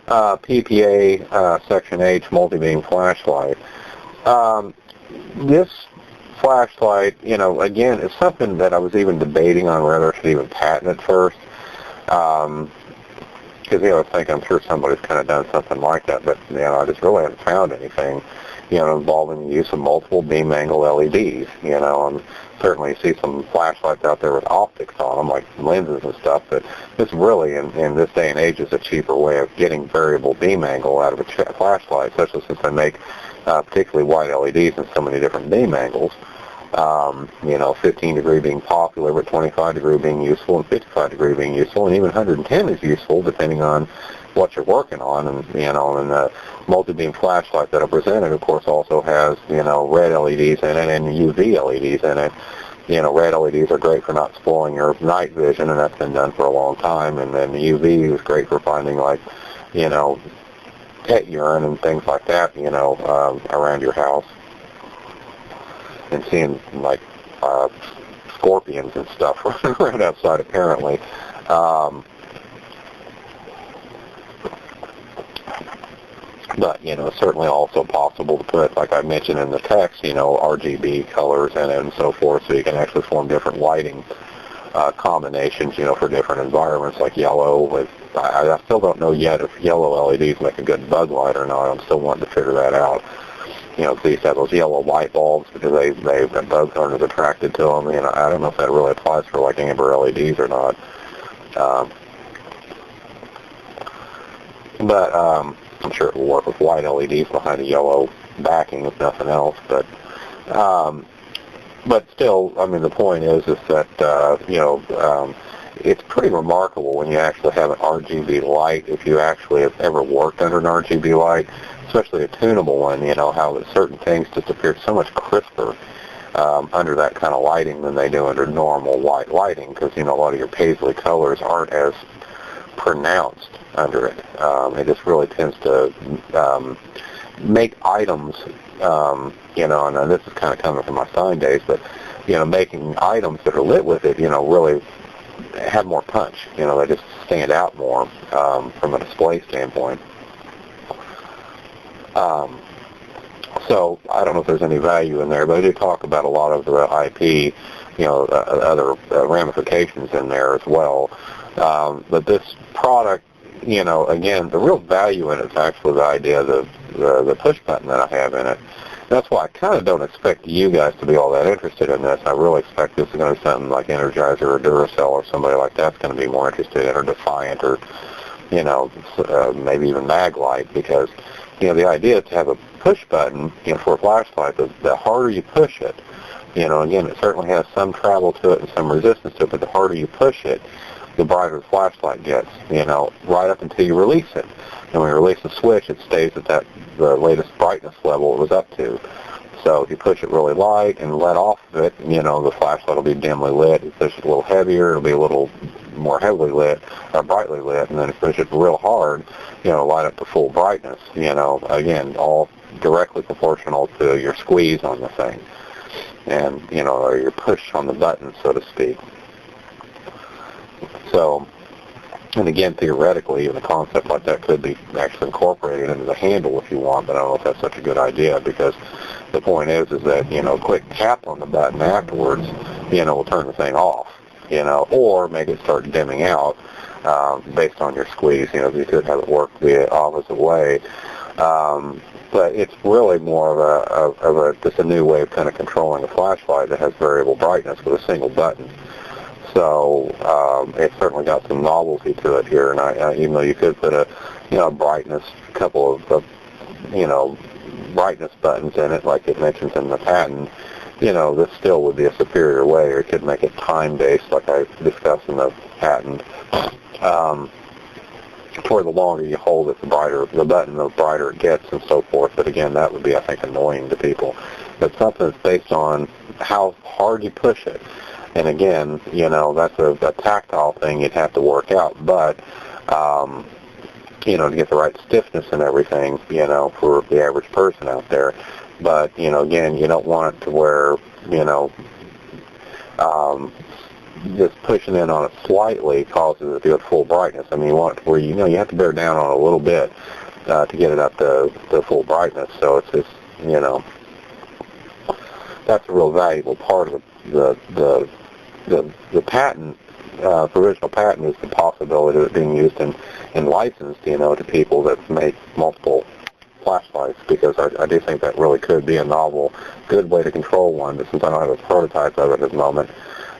PPA Section H multi-beam flashlight. This flashlight, again, is something that I was even debating on whether I should even patent it first. Because, I think I'm sure somebody's kind of done something like that, but, I just really haven't found anything, involving the use of multiple beam angle LEDs, and certainly you see some flashlights out there with optics on them, like lenses and stuff, but this really, in this day and age, is a cheaper way of getting variable beam angle out of a flashlight, especially since they make particularly wide LEDs in so many different beam angles. 15 degree being popular, but 25 degree being useful, and 55 degree being useful, and even 110 is useful depending on what you're working on. And and the multi-beam flashlight that I presented, of course, also has red LEDs in it and UV LEDs in it. Red LEDs are great for not spoiling your night vision, and that's been done for a long time. And then the UV is great for finding pet urine and things like that, around your house, and seeing scorpions and stuff right outside apparently. But, it's certainly also possible to put, like I mentioned in the text, RGB colors in it and so forth, so you can actually form different lighting combinations, for different environments, like yellow with, I still don't know yet if yellow LEDs make a good bug light or not. I'm still wanting to figure that out. These have those yellow light bulbs because the bugs aren't as attracted to them. I don't know if that really applies for like amber LEDs or not. But I'm sure it will work with white LEDs behind a yellow backing if nothing else. But still, the point is that it's pretty remarkable when you actually have an RGB light. If you actually have ever worked under an RGB light, especially a tunable one, how certain things just appear so much crisper under that kind of lighting than they do under normal white lighting, because a lot of your paisley colors aren't as pronounced under it. It just really tends to make items, and this is kind of coming from my sign days, but making items that are lit with it, really have more punch. They just stand out more from a display standpoint. So I don't know if there's any value in there, but I did talk about a lot of the IP, other ramifications in there as well. But this product, again, the real value in it is actually the idea of the push button that I have in it. That's why I kind of don't expect you guys to be all that interested in this. I really expect this is going to be something like Energizer or Duracell or somebody like that's going to be more interested in, or Defiant, or maybe even Maglite, because the idea is to have a push button for a flashlight. The harder you push it, again, it certainly has some travel to it and some resistance to it, but the harder you push it, the brighter the flashlight gets, right up until you release it. And when you release the switch, it stays at the latest brightness level it was up to. So if you push it really light and let off of it, the flashlight will be dimly lit. If you push it a little heavier, it'll be a little more heavily lit, or brightly lit. And then if you push it real hard, light up to full brightness. Again, all directly proportional to your squeeze on the thing, and or your push on the button, so to speak. So, and again, theoretically, even a concept like that could be actually incorporated into the handle if you want, but I don't know if that's such a good idea, because the point is that, a quick tap on the button afterwards, will turn the thing off, or make it start dimming out based on your squeeze. You could have it work the opposite way. But it's really more of just a new way of kind of controlling a flashlight that has variable brightness with a single button. So it's certainly got some novelty to it here, and even though you could put a brightness, couple of brightness buttons in it, like it mentions in the patent, this still would be a superior way, or it could make it time-based, like I discussed in the patent. For the longer you hold it, the brighter the button, the brighter it gets, and so forth. But again, that would be, I think, annoying to people. But something that's based on how hard you push it. And again, that's a tactile thing you'd have to work out. But, to get the right stiffness and everything, for the average person out there. But, again, you don't want it to where, just pushing in on it slightly causes it to go to full brightness. I mean, you want it to where you have to bear down on it a little bit to get it up to full brightness. So it's just, that's a real valuable part of the patent. Provisional patent is the possibility of it being used and licensed, to people that make multiple flashlights, because I do think that really could be a novel, good way to control one. But since I don't have a prototype of it at the moment,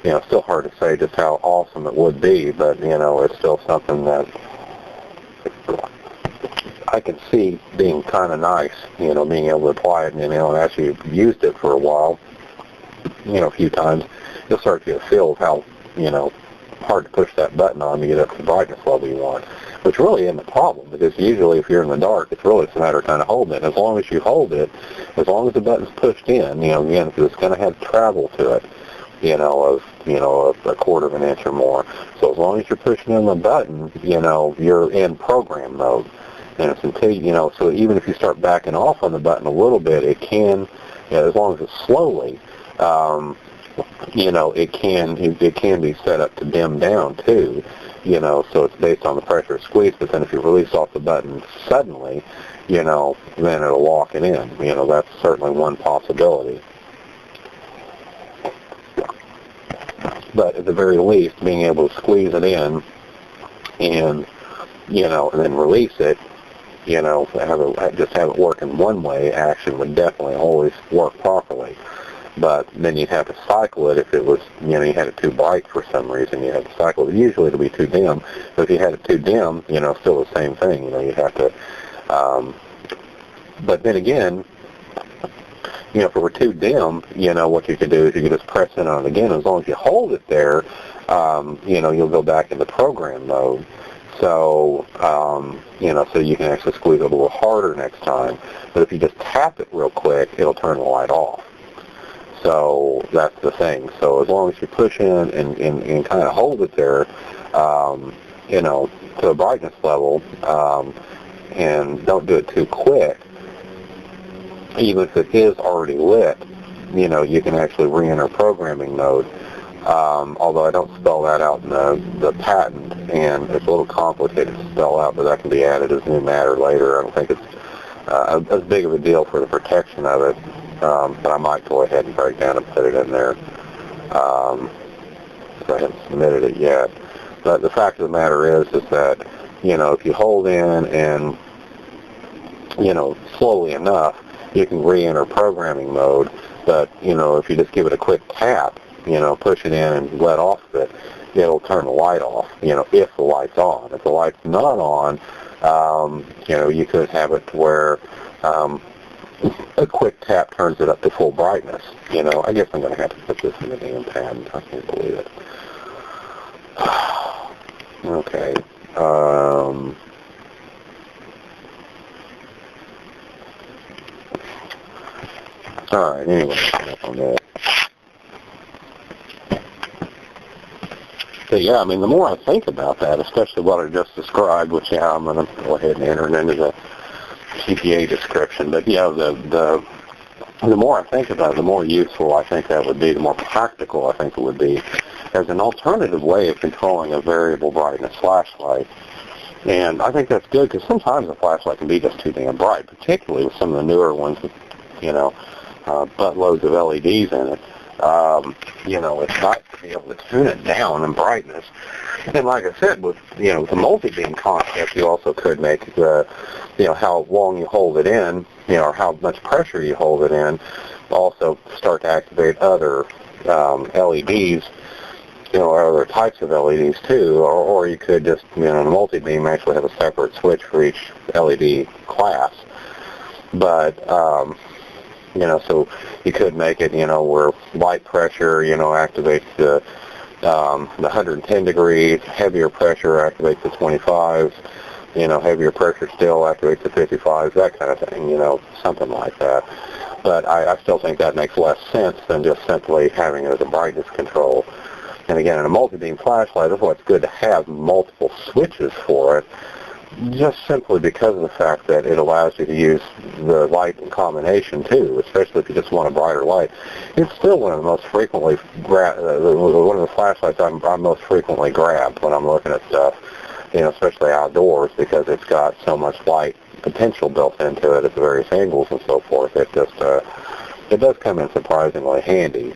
it's still hard to say just how awesome it would be. But it's still something that I can see being kind of nice. Being able to apply it, and after you've used it for a while, a few times, you'll start to get a feel of how hard to push that button on to get up to the brightness level you want, which really isn't a problem, because usually if you're in the dark, it's really just a matter of kind of holding it. As long as you hold it, as long as the button's pushed in, again, because it's going to have travel to it, of a quarter of an inch or more. So as long as you're pushing in the button, you're in program mode. And it's until, so even if you start backing off on the button a little bit, it can, as long as it's slowly, it can be set up to dim down too, so it's based on the pressure squeeze. But then if you release off the button suddenly, then it'll lock it in. That's certainly one possibility. But at the very least, being able to squeeze it in and, and then release it, just have it work in one way, action would definitely always work properly. But then you'd have to cycle it if it was, you had it too bright for some reason. You had to cycle it. Usually it'll be too dim. But if you had it too dim, still the same thing. You'd have to. But then again, if it were too dim, what you could do is you could just press in on it again. As long as you hold it there, you'll go back into program mode. So, so you can actually squeeze it a little harder next time. But if you just tap it real quick, it'll turn the light off. So that's the thing. So as long as you push in and kind of hold it there, to a brightness level, and don't do it too quick, even if it is already lit, you can actually re-enter programming mode. Although I don't spell that out in the patent, and it's a little complicated to spell out, but that can be added as new matter later. I don't think it's as big of a deal for the protection of it. But I might go ahead and break down and put it in there. I haven't submitted it yet. But the fact of the matter is that, if you hold in and, slowly enough, you can re-enter programming mode. But, if you just give it a quick tap, push it in and let off of it, it'll turn the light off, if the light's on. If the light's not on, you could have it to where a quick tap turns it up to full brightness. I guess I'm going to have to put this in the damn patent. I can't believe it. Okay. All right. Anyway, on that. So yeah, I mean, the more I think about that, especially what I just described, which I'm going to go ahead and enter it into the CPA description. But yeah, the more I think about it, the more useful I think that would be, the more practical I think it would be as an alternative way of controlling a variable brightness flashlight. And I think that's good, because sometimes a flashlight can be just too damn bright, particularly with some of the newer ones with, buttloads of LEDs in it. It's nice to be able to tune it down in brightness. And like I said, with the multi-beam concept, you also could make the, how long you hold it in, or how much pressure you hold it in, also start to activate other LEDs, or other types of LEDs too, or you could just, in a multi-beam, actually have a separate switch for each LED class. But so you could make it, where light pressure, activates the 110 degrees, heavier pressure activates the 25s, heavier pressure still activates the 55s, that kind of thing, something like that. But I still think that makes less sense than just simply having it as a brightness control. And again, in a multi-beam flashlight, that's why it's good to have multiple switches for it, just simply because of the fact that it allows you to use the light in combination too, especially if you just want a brighter light. It's still one of the most frequently one of the flashlights I'm most frequently grabbed when I'm looking at stuff, especially outdoors, because it's got so much light potential built into it at the various angles and so forth. It just it does come in surprisingly handy.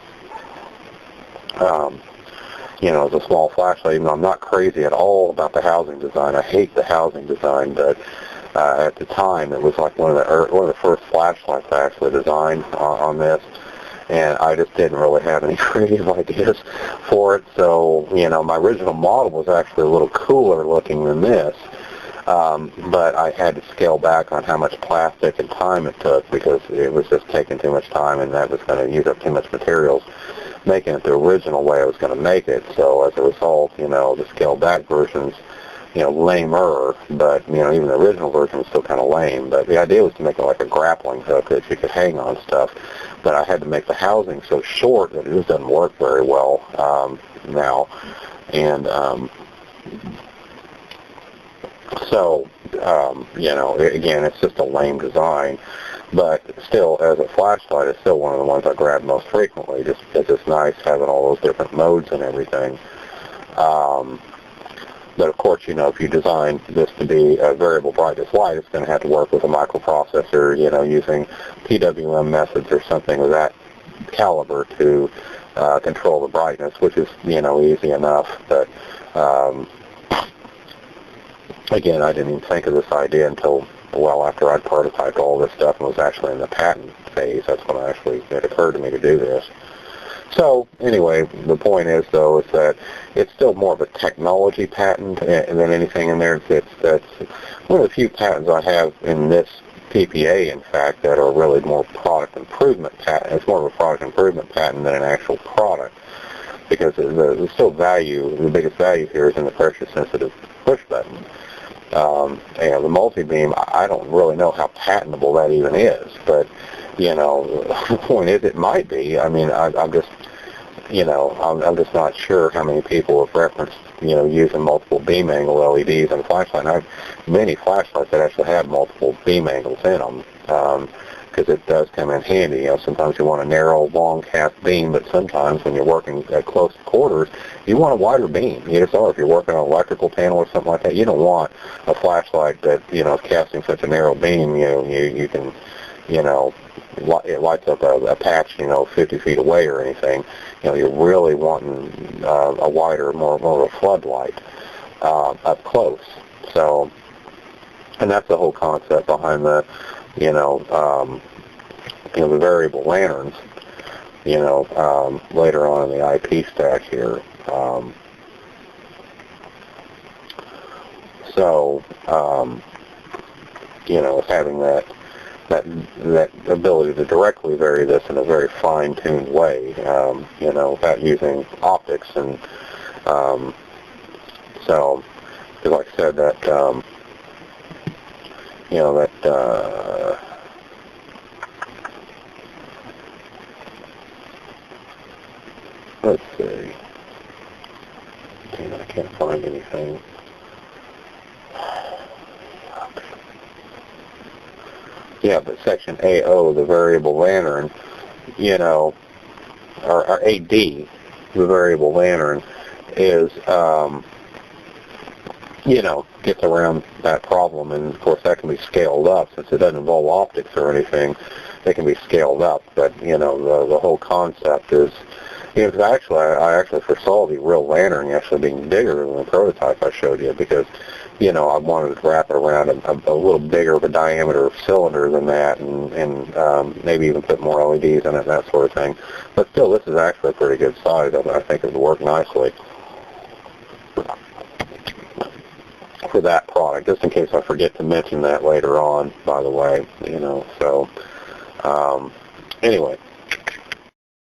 As a small flashlight, even though I'm not crazy at all about the housing design. I hate the housing design, but at the time it was like one of the first flashlights I actually designed on this, and I just didn't really have any creative ideas for it. So, my original model was actually a little cooler looking than this, but I had to scale back on how much plastic and time it took because it was just taking too much time, and that was going to use up too much materials making it the original way I was going to make it. So as a result, the scaled back versions, lamer, but, even the original version was still kind of lame. But the idea was to make it like a grappling hook that you could hang on stuff. But I had to make the housing so short that it just doesn't work very well now. And again, it's just a lame design. But still, as a flashlight, it's still one of the ones I grab most frequently, just because it's nice having all those different modes and everything. But of course, if you design this to be a variable brightness light, it's going to have to work with a microprocessor, using PWM methods or something of that caliber to control the brightness, which is, easy enough. But again, I didn't even think of this idea until well after I'd prototyped all this stuff and was actually in the patent phase. That's when it occurred to me to do this. So anyway, the point is, though, is that it's still more of a technology patent than anything in there. That's one of the few patents I have in this PPA, in fact, that are really more product improvement patent. It's more of a product improvement patent than an actual product, because the still value, the biggest value here is in the pressure-sensitive push button. The multi-beam, I don't really know how patentable that even is, but, the point is it might be. I mean, I'm just not sure how many people have referenced, using multiple beam angle LEDs on a flashlight. And I have many flashlights that actually have multiple beam angles in them, because it does come in handy. Sometimes you want a narrow, long cast beam, but sometimes when you're working at close quarters, you want a wider beam. If you're working on an electrical panel or something like that, you don't want a flashlight that, is casting such a narrow beam, you can, it lights up a patch, 50 feet away or anything. You're really wanting a wider, more of a floodlight up close. So, and that's the whole concept behind the, the variable lanterns, later on in the IP stack here. Having that ability to directly vary this in a very fine-tuned way, without using optics. And so, like I said, that, let's see. I can't find anything. Yeah, but section AO, the variable lantern, or AD, the variable lantern, is, gets around that problem. And, of course, that can be scaled up. Since it doesn't involve optics or anything, they can be scaled up. But, the whole concept is, I actually foresaw the real lantern actually being bigger than the prototype I showed you, because, I wanted to wrap it around a little bigger of a diameter of cylinder than that, and maybe even put more LEDs in it, that sort of thing. But still, this is actually a pretty good size. I think it would work nicely for that product, just in case I forget to mention that later on, by the way, so, anyway.